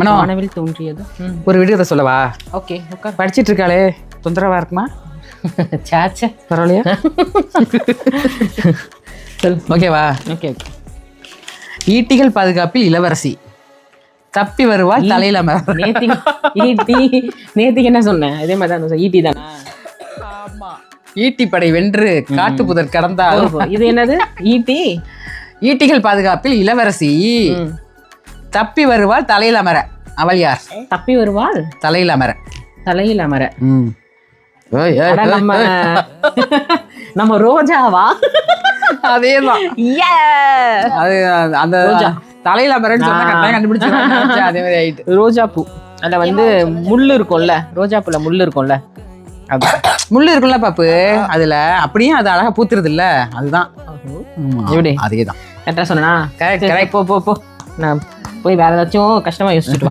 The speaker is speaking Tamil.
மனோ வானவில் தோன்றியது. ஒரு விடுகதை சொல்லவா? ஓகே உட்கார். படிச்சிட்டு இருக்காளே தொந்தரவா இருக்குமா? சாச்சா பரவாயில்லையா? சொல். ஓகேவா? Okay okay. ஈட்டிகள் பாதுகாப்பில் இளவரசி, தப்பி வருவாள் தலையில மரம். நேத்திக்கு என்ன சொன்னேன்? இதே மாதிரி தான் ஈட்டி தானா? ஈட்டி படை வென்று காட்டு புதர் கடந்தால். இது என்னது? ஈட்டி. ஈட்டிகள் பாதுகாப்பில் இளவரசி, தப்பி வருவாள் தலையில அமர. அவள் யார்? தப்பி வருவாள் தலையில அமர. தலையில் அமர. நம்ம ரோஜாவா? அதேதான். அது அந்த தலையில அமரன்னு சொன்னா கரெக்டா கண்டுபிடிச்சிருவாங்க. அதே மாதிரி ஆயிட்டு. ரோஜா பூ அதுல வந்து முள்ளு இருக்கும்ல, ரோஜா பூல முள்ளு இருக்கும்ல, முள்ளு இருக்குல்ல பாப்பு, அதுல அப்படியே அது அழகா பூத்துருது இல்ல, அதுதான். எப்படி? அதேதான். கரெக்டா சொன்னா? கரெக்ட். போ போ போ, நான் போய் வேற ஏதாச்சும் கஷ்டமா யோசிச்சுட்டு